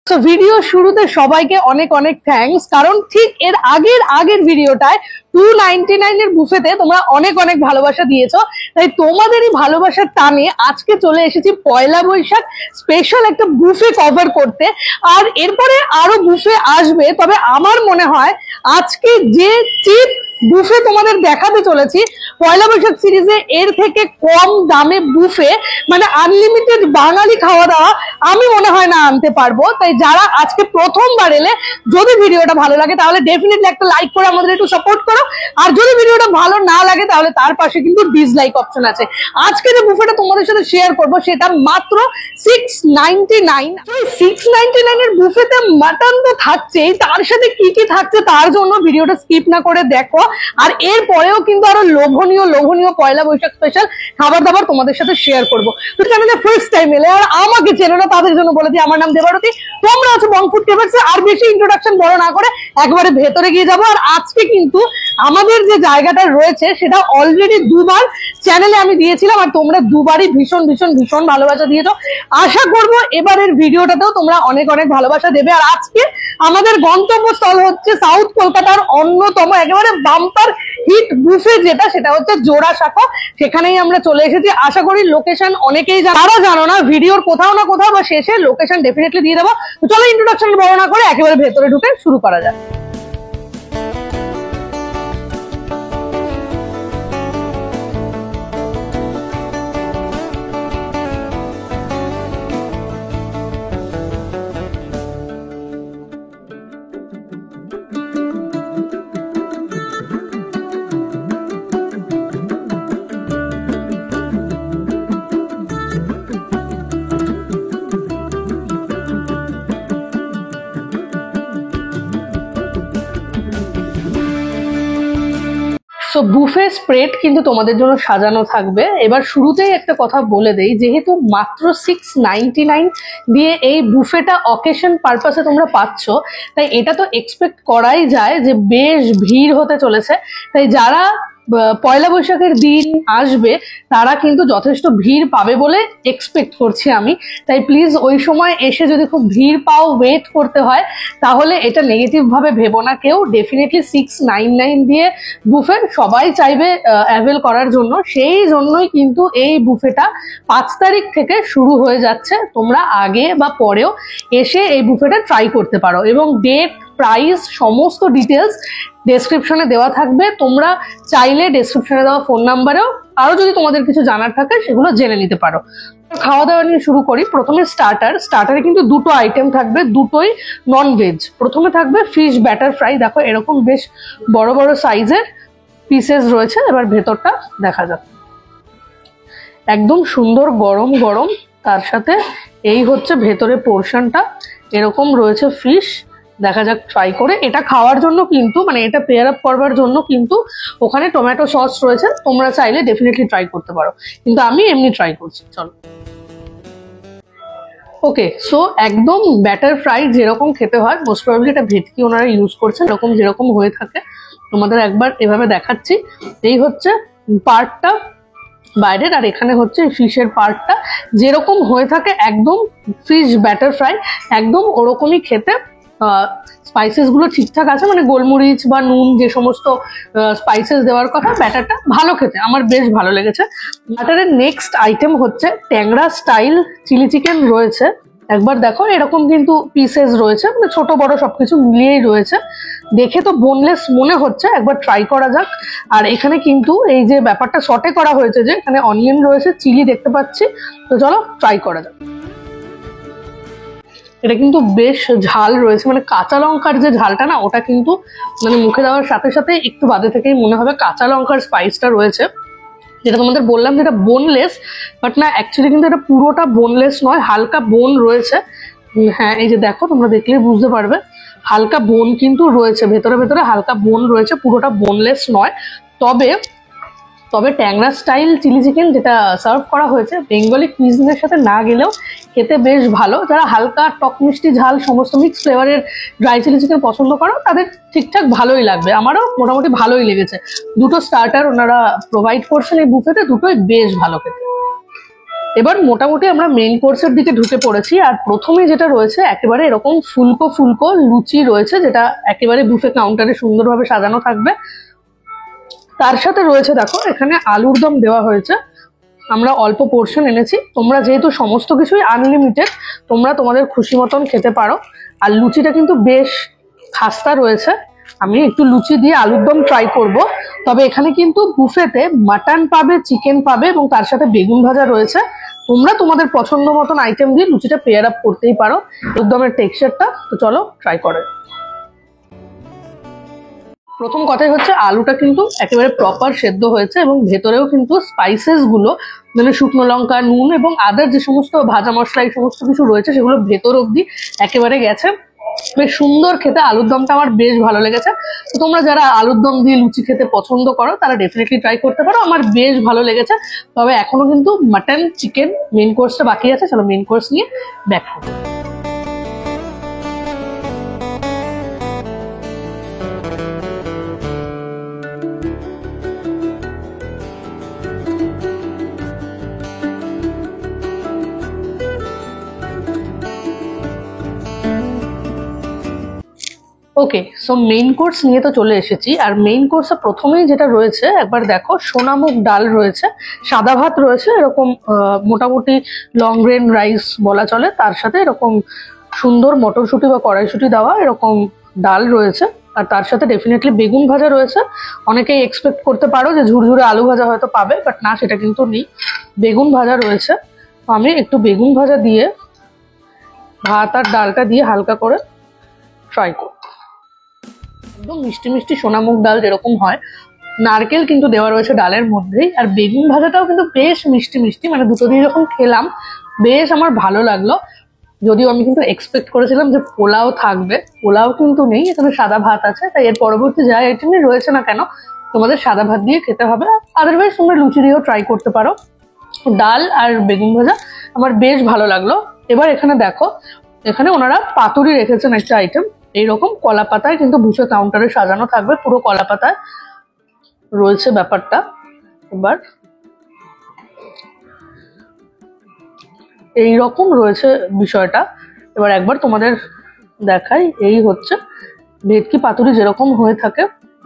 তো ভিডিও শুরুতে সবাইকে অনেক অনেক থ্যাঙ্কস, কারণ ঠিক এর আগের ভিডিওটায় 299 এর বুফেতে তোমরা অনেক অনেক ভালোবাসা দিয়েছো। তাই তোমাদেরই ভালোবাসার টানে আজকে চলে এসেছি পয়লা বৈশাখ স্পেশাল একটা বুফে কভার করতে। আর এরপরে আরো বুফে আসবে, তবে আমার মনে হয় আজকে যে চিপ বুফে তোমাদের দেখাতে চলেছি পয়লা বৈশাখ সিরিজে, এর থেকে কম দামে বুফে মানে আনলিমিটেড বাঙালি খাওয়া দাওয়া আমি মনে হয় না আনতে পারবো। তাই যারা আজকে প্রথমবার এলে, যদি ভিডিওটা ভালো লাগে তাহলে ডেফিনেটলি একটা লাইক করে আমাদের একটু সাপোর্ট করো। আর যদি ভিডিওটা ভালো না লাগে তাহলে তার পাশে কিন্তু ডিসলাইক অপশন আছে। আজকে যে বুফেটা তোমাদের সাথে শেয়ার করবো সেটা মাত্র 699। 699 এর বুফেতে মাটন তো থাকছেই, তার সাথে কি কি থাকছে তার জন্য ভিডিওটা স্কিপ না করে দেখো। আর এর পরেও কিন্তু আরো লোভনীয় পয়লা বৈশাখ স্পেশাল খাবার দাবার তোমাদের সাথে শেয়ার করবো। তো চ্যানেলে ফার্স্ট টাইম এলে আর আমাকে চেনো না তাদের জন্য বলে দিই, আমার নাম দেবারতী, তোমরা আছো বং ফুড কেভার্সে। আর বেশি ইন্ট্রোডাকশন বড় না করে একবারে ভেতরে গিয়ে যাবো। আর আজকে কিন্তু আমাদের যে জায়গাটা রয়েছে সেটা অলরেডি দুবার চ্যানেলে আমি দিয়েছিলাম, আর তোমরা দুবারই ভীষণ ভালোবাসা দিয়েছো। আশা করবো এবারের ভিডিওটাতেও তোমরা অনেক অনেক ভালোবাসা দেবে। আর আজকে আমাদের গন্তব্যস্থল হচ্ছে সাউথ কলকাতার অন্যতম একেবারে বাম্পার হিট বুফে, সেটা হচ্ছে জোড়াসাঁকো। সেখানেই আমরা চলে এসেছি। আশা করি লোকেশন অনেকেই যারা জানো না, ভিডিওর কোথাও না কোথাও বা শেষে লোকেশন ডেফিনেটলি দিয়ে দেবো। তো চলো ইন্ট্রোডাকশন বড় না করে একেবারে ভেতরে ঢুকে শুরু করা যায়। তো বুফে স্প্রেড কিন্তু তোমাদের জন্য সাজানো থাকবে। এবার শুরুতেই একটা কথা বলে দেই, যেহেতু মাত্র 699 দিয়ে এই বুফেটা অকেশন পারপাসে তোমরা পাচ্ছ, তাই এটা তো এক্সপেক্ট করাই যায় যে বেশ ভিড় হতে চলেছে। তাই যারা পয়লা বৈশাখের দিন আসবে তারা কিন্তু যথেষ্ট ভিড় পাবে বলে এক্সপেক্ট করছি আমি। তাই প্লিজ ওই সময় এসে যদি খুব ভিড় পাও, ওয়েট করতে হয়, তাহলে এটা নেগেটিভ ভাবে ভেবো না কেউ। ডেফিনেটলি 699 দিয়ে বুফে সবাই চাইবে অ্যাভেল করার জন্য, সেই জন্যই কিন্তু এই বুফেটা 5 তারিখ থেকে শুরু হয়ে যাচ্ছে। তোমরা আগে বা পরেও এসে এই বুফেটা ট্রাই করতে পারো, এবং ডেট, প্রাইস, সমস্ত ডিটেলস ডেসক্রিপশনে দেওয়া থাকবে। তোমরা চাইলে ডেসক্রিপশনে দেওয়া ফোন নাম্বারেও আরো যদি তোমাদের কিছু জানার থাকে সেগুলো জেনে নিতে পারো। খাওয়া দাওয়া নিয়ে শুরু করি। প্রথমে স্টার্টারে কিন্তু দুটো আইটেম থাকবে, দুটোই নন ভেজ। প্রথমে থাকবে ফিশ ব্যাটার ফ্রাই। দেখো এরকম বেশ বড় বড় সাইজের পিসেস রয়েছে। এবার ভেতরটা দেখা যাক, একদম সুন্দর গরম গরম। তার সাথে এই হচ্ছে ভেতরে পোর্শনটা, এরকম রয়েছে ফিশ। দেখা যাক ট্রাই করে। এটা খাওয়ার জন্য কিন্তু মানে এটা পেয়ার আপ করবার জন্য কিন্তু ওখানে টমেটো সস রয়েছে, তোমরা চাইলে ডেফিনেটলি ট্রাই করতে পারো, কিন্তু আমি এমনি ট্রাই করছি। চলো। ওকে, সো একদম ব্যাটার ফ্রাই যেরকম খেতে হয়, মোস্ট প্রবাবলি এটা ভেটকি ওনারা ইউজ করছেন, এরকম যেরকম হয়ে থাকে। তোমাদের একবার এভাবে দেখাচ্ছি। এই হচ্ছে পার্টটা বাইরের, আর এখানে হচ্ছে ফিশের পার্টটা। যেরকম হয়ে থাকে একদম ফিশ ব্যাটার ফ্রাই, একদম ওরকমই খেতে। স্পাইসেস গুলো ঠিকঠাক আছে, মানে গোলমরিচ বা নুন যে সমস্ত স্পাইসেস দেওয়ার কথা। ব্যাটারটা ভালো খেতে, আমার বেশ ভালো লেগেছে। ব্যাটারের নেক্সট আইটেম হচ্ছে ট্যাংরা স্টাইল চিলি চিকেন রয়েছে। একবার দেখো এরকম কিন্তু পিসেস রয়েছে, মানে ছোট বড় সবকিছু মিলিয়েই রয়েছে। দেখে তো বোনলেস মনে হচ্ছে, একবার ট্রাই করা যাক। আর এখানে কিন্তু এই যে ব্যাপারটা সটে করা হয়েছে, যে এখানে অনিয়ন রয়েছে, চিলি দেখতে পাচ্ছি। তো চলো ট্রাই করা যাক। এটা কিন্তু বেশ ঝাল রয়েছে, মানে কাঁচা লঙ্কার যে ঝালটা না, ওটা কিন্তু মানে মুখে দেওয়ার সাথে সাথে একটু বাদে থেকেই মনে হবে কাঁচা লঙ্কার স্পাইসটা রয়েছে। যেটা তোমাদের বললাম যেটা বোনলেস, বাট না, অ্যাকচুয়ালি কিন্তু এটা পুরোটা বোনলেস নয়, হালকা বোন রয়েছে। হ্যাঁ, এই যে দেখো, তোমরা দেখলেই বুঝতে পারবে হালকা বোন কিন্তু রয়েছে, ভেতরে হালকা বোন রয়েছে, পুরোটা বোনলেস নয়। তবে তবে ট্যাংরা স্টাইল চিলি চিকেন যেটা সার্ভ করা হয়েছে বেঙ্গলি কুইজিনের সাথে না গেলেও খেতে বেশ ভালো। যারা হালকা টক মিষ্টি ঝাল সমস্ত মিক্স ফ্লেভারের ড্রাই চিলি চিকেন পছন্দ করো তাদের ঠিকঠাক ভালোই লাগবে। আমারও মোটামুটি ভালোই লেগেছে। দুটো স্টার্টার ওনারা প্রোভাইড করছেন এই বুফেতে, দুটোই বেশ ভালো খেতে। এবার মোটামুটি আমরা মেইন কোর্সের দিকে ঢুকে পড়েছি। আর প্রথমে যেটা রয়েছে একেবারে এরকম ফুলকো ফুলকো লুচি রয়েছে, যেটা একেবারে বুফে কাউন্টারে সুন্দরভাবে সাজানো থাকবে। তার সাথে রয়েছে দেখো এখানে আলুর দম দেওয়া হয়েছে, আমরা অল্প পোর্শন এনেছি। তোমরা যেহেতু সমস্ত কিছুই আনলিমিটেড, তোমরা তোমাদের খুশি মতন খেতে পারো। আর লুচিটা কিন্তু বেশ খাস্তা রয়েছে। আমি একটু লুচি দিয়ে আলুর দম ট্রাই করব। তবে এখানে কিন্তু বুফেতে মাটন পাবে, চিকেন পাবে এবং তার সাথে বেগুন ভাজা রয়েছে। তোমরা তোমাদের পছন্দ মতন আইটেম দিয়ে লুচিটা পেয়ার আপ করতেই পারো। আলুর দমের টেক্সচারটা তো চলো ট্রাই করে। প্রথম কথাই হচ্ছে আলুটা কিন্তু একেবারে প্রপার সেদ্ধ হয়েছে এবং ভেতরেও কিন্তু স্পাইসেস গুলো মানে শুকনো লঙ্কা, নুন এবং আদার যে সমস্ত ভাজা মশলা এই সমস্ত কিছু রয়েছে সেগুলো ভেতর অবধি একেবারে গেছে। বেশ সুন্দর খেতে আলুর দমটা আমার বেশ ভালো লেগেছে। তো তোমরা যারা আলুর দম দিয়ে লুচি খেতে পছন্দ করো তারা ডেফিনেটলি ট্রাই করতে পারো, আমার বেশ ভালো লেগেছে। তবে এখনো কিন্তু মাটন, চিকেন মেইন কোর্সটা বাকি আছে। চলো মেইন কোর্স নিয়ে ব্যাক করবো। ওকে, সো মেইন কোর্স নিয়ে তো চলে এসেছি। আর মেইন কোর্সে প্রথমেই যেটা রয়েছে একবার দেখো, সোনামুগ ডাল রয়েছে, সাদা ভাত রয়েছে, এরকম মোটামুটি লং গ্রেন রাইস বলা চলে, তার সাথে এরকম সুন্দর মটরশুঁটি বা কড়াইশুঁটি দেওয়া এরকম ডাল রয়েছে। আর তার সাথে ডেফিনেটলি বেগুন ভাজা রয়েছে। অনেকেই এক্সপেক্ট করতে পারো যে ঝুরঝুরে আলু ভাজা হয়তো পাবে, বাট না, সেটা কিন্তু নেই, বেগুন ভাজা রয়েছে। তো আমি একটু বেগুন ভাজা দিয়ে ভাত আর ডালটা দিয়ে হালকা করে ট্রাই করব। একদম মিষ্টি মিষ্টি সোনামুগ ডাল যেরকম হয়, নারকেল কিন্তু দেওয়া রয়েছে ডালের মধ্যেই। আর বেগুন ভাজাটাও কিন্তু বেশ মিষ্টি মিষ্টি, মানে দুটো দিয়ে যখন খেলাম বেশ আমার ভালো লাগলো। যদিও আমি কিন্তু এক্সপেক্ট করেছিলাম যে পোলাও থাকবে, পোলাও কিন্তু নেই, এখানে সাদা ভাত আছে। তাই এর পরবর্তী যা আইটেমই রয়েছে না কেন তোমাদের সাদা ভাত দিয়ে খেতে হবে। আদারওয়াইজ তোমরা লুচি দিয়েও ট্রাই করতে পারো। ডাল আর বেগুন ভাজা আমার বেশ ভালো লাগলো। এবার এখানে দেখো, এখানে ওনারা পাতুরি রেখেছেন একটা আইটেম, এইরকম কলা পাতায় কিন্তু বুফে কাউন্টারে সাজানো থাকবে, পুরো কলা পাতায় রয়েছে ব্যাপারটা। এবার এইরকম রয়েছে বিষয়টা। এবার একবার তোমাদের দেখাই, এই হচ্ছে ভেটকি পাতুরি যেরকম হয়ে থাকে,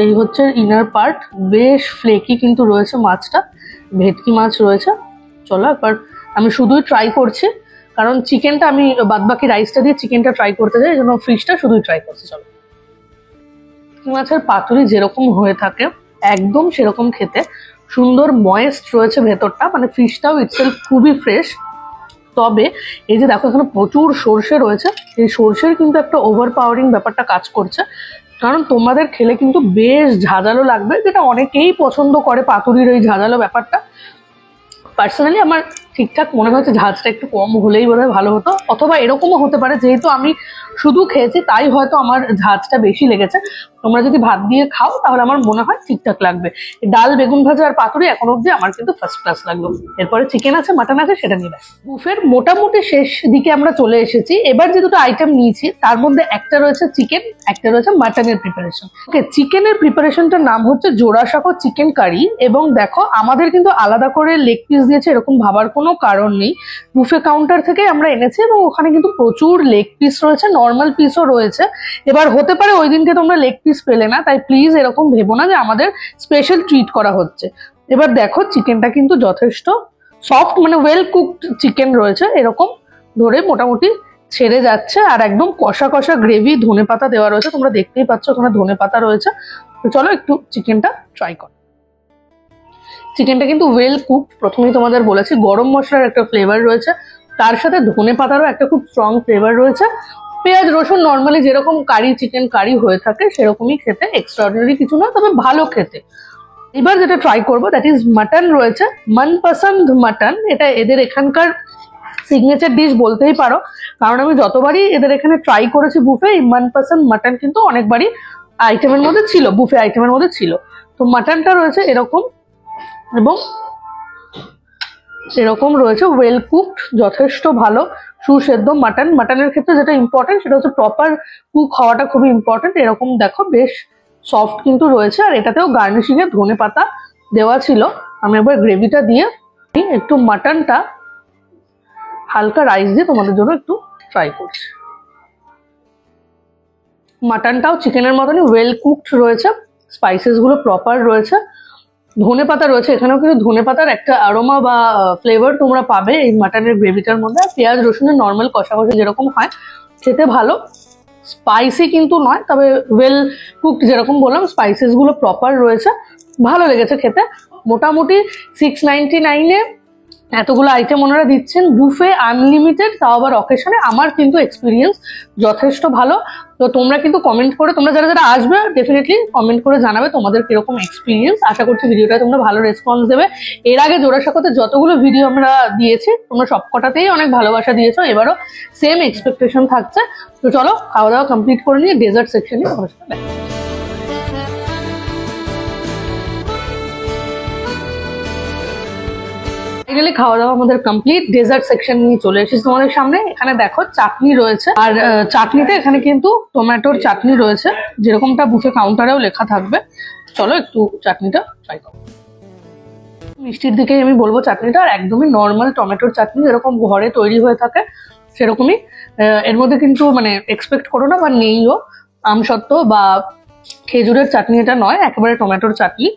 এই হচ্ছে ইনার পার্ট, বেশ ফ্লেকি কিন্তু রয়েছে মাছটা, ভেটকি মাছ রয়েছে। চলো একবার আমি শুধুই ট্রাই করছি, কারণ চিকেনটা আমি বাদবাকি রাইসটা দিয়ে চিকেনটা ট্রাই করতে চাই, এই জন্য ফিশটা শুধুই ট্রাই করছি। চলো, মাছের পাতুরি যেরকম হয়ে থাকে একদম সেরকম খেতে, সুন্দর ময়েস্ট রয়েছে ভেতরটা, মানে ফিশটাও ইটসেলফ খুবই ফ্রেশ। তবে এই যে দেখো এখানে প্রচুর সর্ষে রয়েছে, এই সর্ষের কিন্তু একটা ওভার পাওয়ারিং ব্যাপারটা কাজ করছে, কারণ তোমাদের খেলে কিন্তু বেশ ঝাঁঝালো লাগবে, যেটা অনেকেই পছন্দ করে পাতুরির ওই ঝাঁঝালো ব্যাপারটা। পার্সোনালি আমার ঠিকঠাক মনে হচ্ছে ঝাঁঝটা একটু কম হলেই বোধহয় ভালো হতো, অথবা এরকমও হতে পারে যেহেতু আমি শুধু খেয়েছি তাই হয়তো আমার ঝাঁঝটা বেশি লেগেছে। তোমরা যদি ভাত দিয়ে খাও তাহলে আমার মনে হয় ঠিকঠাক লাগবে। ডাল, বেগুন ভাজা আর পাতুরি এখন অব্দি আমার কিন্তু ফার্স্ট ক্লাস লাগলো। এরপরে চিকেন আছে, মাটন আছে, সেটা নিয়ে বুফের মোটামুটি শেষ দিকে আমরা চলে এসেছি। এবার যে দুটো আইটেম নিয়েছি তার মধ্যে একটা রয়েছে চিকেন, একটা রয়েছে মাটনের প্রিপারেশন। ওকে, চিকেনের প্রিপারেশনটার নাম হচ্ছে জোড়াসাঁকো চিকেন কারি। এবং দেখো আমাদের কিন্তু আলাদা করে লেগ পিস দিয়েছে এরকম ভাবার কোনো কারণ নেই, বুফে কাউন্টার থেকে আমরা এনেছি এবং ওখানে কিন্তু প্রচুর লেগ পিস রয়েছে, নর্মাল পিসও রয়েছে। এবার হতে পারে ওই দিনকে তোমরা লেগ পিস পেলে না, তাই প্লিজ এরকম ভেবো না যে আমাদের স্পেশাল ট্রিট করা হচ্ছে। এবার দেখো চিকেনটা কিন্তু যথেষ্ট সফট, মানে ওয়েল কুকড চিকেন রয়েছে, এরকম ধরে মোটামুটি ছেড়ে যাচ্ছে। আর একদম কষা কষা গ্রেভি, ধনেপাতা দেওয়া রয়েছে, তোমরা দেখতেই পাচ্ছ ওখানে ধনেপাতা রয়েছে। তো চলো একটু চিকেনটা ট্রাই করো। চিকেনটা কিন্তু ওয়েল কুক, প্রথমেই তোমাদের বলেছি গরম মশলার একটা ফ্লেভার রয়েছে, তার সাথে ধনেপাতারও একটা খুব স্ট্রং ফ্লেভার রয়েছে। পেঁয়াজ রসুন নর্মালি যেরকম কারি, চিকেন কারি হয়ে থাকে সেরকমই খেতে, এক্সট্রাঅর্ডিনারি কিছু না, তবে ভালো খেতে। এবার যেটা ট্রাই করবো দ্যাট ইজ মাটন রয়েছে, মনপসন্দ মাটন, এটা এদের এখানকার সিগনেচার ডিশ বলতেই পারো, কারণ আমি যতবারই এদের এখানে ট্রাই করেছি বুফে, এই মনপসন্দ মাটন কিন্তু অনেকবারই আইটেমের মধ্যে ছিল, বুফে আইটেমের মধ্যে ছিল। তো মাটনটা রয়েছে এরকম এবং এরকম রয়েছে ওয়েল কুকড, যথেষ্ট ভালো সুসেদ্ধ মাটন। মাটনের ক্ষেত্রে যেটা ইম্পর্টেন্ট সেটা হচ্ছে প্রপার কুক হওয়াটা খুবই ইম্পর্টেন্ট। এরকম দেখো বেশ সফট কিন্তু রয়েছে, আর এটাতেও গার্নিশিং এ ধনেপাতা দেওয়া ছিল। আমি একবার গ্রেভিটা দিয়ে একটু মাটনটা হালকা রাইস দিয়ে তোমাদের জন্য একটু ট্রাই করছি। মাটনটাও চিকেনের মতনই ওয়েল কুকড রয়েছে, স্পাইসেস গুলো প্রপার রয়েছে, ধনে পাতা রয়েছে, এখানেও কিন্তু ধনে পাতার একটা অ্যারোমা বা ফ্লেভার তোমরা পাবে এই মাটনের গ্রেভিটার মধ্যে। পেঁয়াজ রসুনের নর্মাল কষাকষি যেরকম হয় খেতে ভালো, স্পাইসি কিন্তু নয়, তবে ওয়েল কুকড যেরকম বললাম স্পাইসেস গুলো প্রপার রয়েছে, ভালো লেগেছে খেতে। মোটামুটি 699-এ এতগুলো আইটেম ওনারা দিচ্ছেন, বুফে আনলিমিটেড, তাও আবার অকেশনে। আমার কিন্তু এক্সপিরিয়েন্স যথেষ্ট ভালো। তো তোমরা কিন্তু কমেন্ট করে, তোমরা যারা যারা আসবে ডেফিনেটলি কমেন্ট করে জানাবে তোমাদের কিরকম এক্সপিরিয়েন্স। আশা করছি ভিডিওটা তোমরা ভালো রেসপন্স দেবে। এর আগে জোড়াসাঁকোতে যতগুলো ভিডিও আমরা দিয়েছি তোমরা সবকটাতেই অনেক ভালোবাসা দিয়েছো, এবারও সেম এক্সপেকটেশন থাকছে। তো চলো খাওয়া দাওয়া কমপ্লিট করে নিয়ে ডেজার্ট সেকশনে তোমার সাথে দেখা হচ্ছে। ফাইনালি খাওয়া দাওয়া আমাদের কমপ্লিট, ডেজার্ট সেকশন নিয়ে চলে এসেছি তোমাদের সামনে। এখানে দেখো চাটনি রয়েছে, আর চাটনিতে এখানে কিন্তু টমেটোর চাটনি রয়েছে, যেরকমটা বুফে কাউন্টারেও লেখা থাকবে। চলো একটু চাটনিটা ট্রাই করো। মিষ্টির দিকেই আমি বলবো চাটনিটা, আর একদমই নর্মাল টমেটোর চাটনি যেরকম ঘরে তৈরি হয়ে থাকে সেরকমই। এর মধ্যে কিন্তু মানে এক্সপেক্ট করো না বা নেইও আমসত্ত্ব বা খেজুরের চাটনি, এটা নয়, একেবারে টমেটোর চাটনি,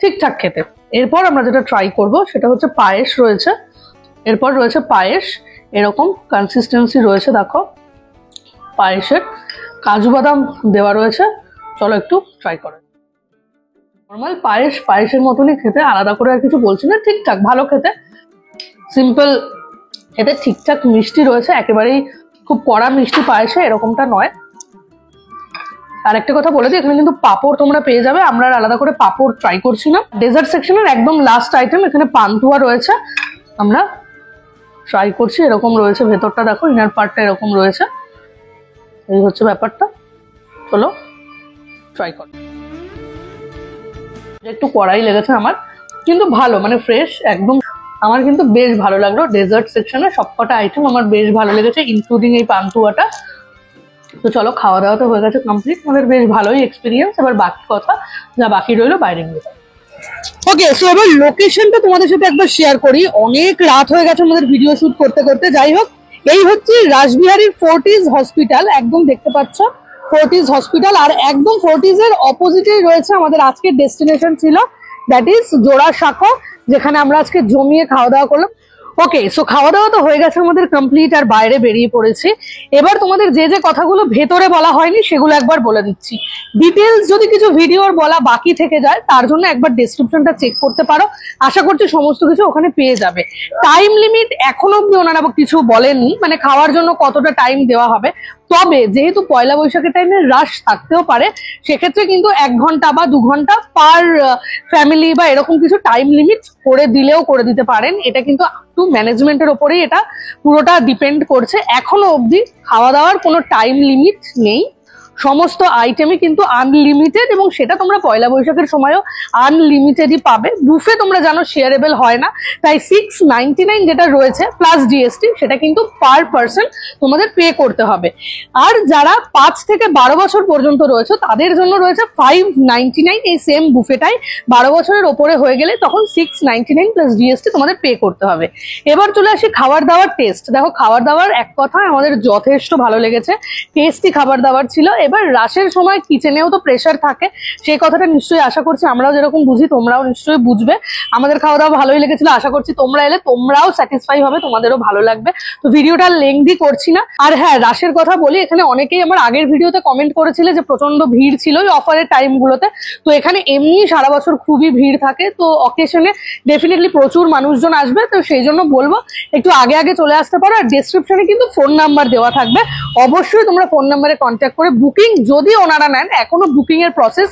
ঠিকঠাক খেতে। এরপর আমরা যেটা ট্রাই করব সেটা হচ্ছে পায়েস রয়েছে, এরপর রয়েছে পায়েস, এরকম কনসিস্টেন্সি রয়েছে দেখো পায়েসের, কাজু বাদাম দেওয়া রয়েছে। চলো একটু ট্রাই করো। নর্মাল পায়েস পায়েসের মতনই খেতে, আলাদা করে আর কিছু বলছি না, ঠিকঠাক ভালো খেতে, সিম্পল খেতে, ঠিকঠাক মিষ্টি রয়েছে, একেবারেই খুব কড়া মিষ্টি পায়েসে এরকমটা নয়। আর একটা কথা বলে দিই, এখানে কিন্তু পাঁপড় তোমরা পেয়ে যাবে, আমরা আলাদা করে পাঁপড় ট্রাই করছি না। ডেজার্ট সেকশনের একদম লাস্ট আইটেম এখানে পান্তুয়া রয়েছে, আমরা ট্রাই করছি। এরকম রয়েছে, ভেতরটা দেখো, ইনার পার্টটা এরকম রয়েছে, এই হচ্ছে ব্যাপারটা। চলো ট্রাই করো। একটু কড়াই লেগেছে আমার, কিন্তু ভালো, মানে ফ্রেশ একদম। আমার কিন্তু বেশ ভালো লাগলো ডেজার্ট সেকশনে, সবকটা আইটেম আমার বেশ ভালো লেগেছে, ইনক্লুডিং এই পান্তুয়াটা। তো চলো খাওয়া দাওয়া তো হয়ে গেছে কমপ্লিট, আমাদের বেশ ভালোই এক্সপিরিয়েন্স। এবার বাকি কথা যা বাকি রইলো বাইরে নিয়ে। ওকে, সো এবার লোকেশনটা তোমাদের সাথে একবার শেয়ার করি। অনেক রাত হয়ে গেছে আমাদের ভিডিও শুট করতে করতে। যাই হোক, এই হচ্ছে রাসবিহারীর ফোর্টিজ হসপিটাল, একদম দেখতে পাচ্ছ ফোর্টিজ হসপিটাল, আর একদম ফোর্টিজ এর অপোজিটেই রয়েছে আমাদের আজকের ডেস্টিনেশন ছিল, দ্যাট ইজ জোড়াসাঁকো, যেখানে আমরা আজকে জমিয়ে খাওয়া দাওয়া করলাম। ওকে, সো খাওয়া দাওয়া তো হয়ে গেছে আমাদের কমপ্লিট, আর বাইরে বেরিয়ে পড়েছি। এবার তোমাদের যে যে কথাগুলো ভেতরে বলা হয়নি সেগুলো একবার বলে দিচ্ছি। ডিটেলস যদি কিছু ভিডিওর বলা বাকি থেকে যায় তার জন্য একবার ডেসক্রিপশনটা চেক করতে পারো, আশা করছি সমস্ত কিছু ওখানে পেয়ে যাবে। টাইম লিমিট এখনো অব্দি ওনারা কিছু বলেননি, মানে খাওয়ার জন্য কতটা টাইম দেওয়া হবে। তবে যেহেতু পয়লা বৈশাখের টাইমে রাশ থাকতেও পারে, সেক্ষেত্রে কিন্তু 1 ঘন্টা বা 2 ঘন্টা পার ফ্যামিলি বা এরকম কিছু টাইম লিমিট করে দিলেও করে দিতে পারেন। এটা কিন্তু টু ম্যানেজমেন্টের ওপরেই এটা পুরোটা ডিপেন্ড করছে। এখনো অবধি খাওয়া দাওয়ার কোনো টাইম লিমিট নেই, সমস্ত আইটেমই কিন্তু আনলিমিটেড, এবং সেটা তোমরা পয়লা বৈশাখের সময়ও আনলিমিটেডই পাবে। বুফে তোমরা জানো শেয়ারেবল হয় না, তাই 699 যেটা রয়েছে প্লাস জিএসটি, সেটা কিন্তু পার পার্সন তোমাদের পে করতে হবে। আর যারা 5 থেকে 12 বছর পর্যন্ত রয়েছে তাদের জন্য রয়েছে 599, এই সেম বুফেটাই 12 বছরের ওপরে হয়ে গেলে তখন 699 প্লাস জিএসটি তোমাদের পে করতে হবে। এবার চলে আসি খাবার দাবার টেস্ট। দেখো খাবার দাবার এক কথায় আমাদের যথেষ্ট ভালো লেগেছে, টেস্টি খাবার দাবার ছিল। এবার রাশের সময় কিচেনেও তো প্রেশার থাকে, সেই কথাটা নিশ্চয়ই আশা করছি আমরাও যেরকম বুঝি তোমরাও নিশ্চয়ই বুঝবে। আমাদের খাওয়া দাওয়া ভালোই লেগেছিল, আশা করছি তোমরা এলে তোমরাও স্যাটিসফাই হবে, তোমাদেরও ভালো লাগবে। তো ভিডিওটা লেংদি করছি না। আর হ্যাঁ, রাশের কথা বলি, এখানে অনেকেই আমার আগের ভিডিওতে কমেন্ট করেছিলে যে প্রচন্ড ভিড় ছিল ওই অফারের টাইমগুলোতে। তো এখানে এমনি সারা বছর খুবই ভিড় থাকে, তো অকেশনে ডেফিনেটলি প্রচুর মানুষজন আসবে। তো সেই জন্য বলবো একটু আগে আগে চলে আসতে পারো। আর ডেসক্রিপশনে কিন্তু ফোন নাম্বার দেওয়া থাকবে, অবশ্যই তোমরা ফোন নাম্বারে কন্ট্যাক্ট করে বুকিং যদি ওনারা নেন, এখনো বুকিং এর প্রসেস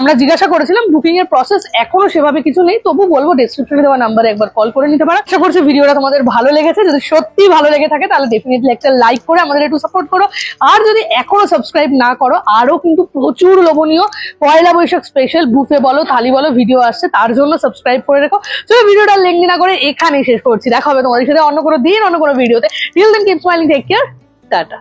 আমরা জিজ্ঞাসা করেছিলাম, বুকিং এর প্রসেস এখনো সেভাবে কিছু নেই, তবু বলবো ডেসক্রিপশনে দেওয়া নাম্বারে একবার কল করে নিতে পারো। আশা করছি ভিডিওটা তোমাদের ভালো লেগেছে, যদি সত্যি ভালো লেগে থাকে তাহলে ডেফিনেটলি একটা লাইক করে আমাদের একটু সাপোর্ট করো। আর যদি এখনো সাবস্ক্রাইব না করো, আরো কিন্তু প্রচুর লোভনীয় পয়লা বৈশাখ স্পেশাল বুফে বলো থালি বলো ভিডিও আসছে, তার জন্য সাবস্ক্রাইব করে রেখো। চলো ভিডিওটা লেংদি না করে এখানেই শেষ করছি, দেখা হবে তোমাদের সাথে অন্য কোনো দিন অন্য কোনো ভিডিওতে। Till then keep smiling, take care, tata.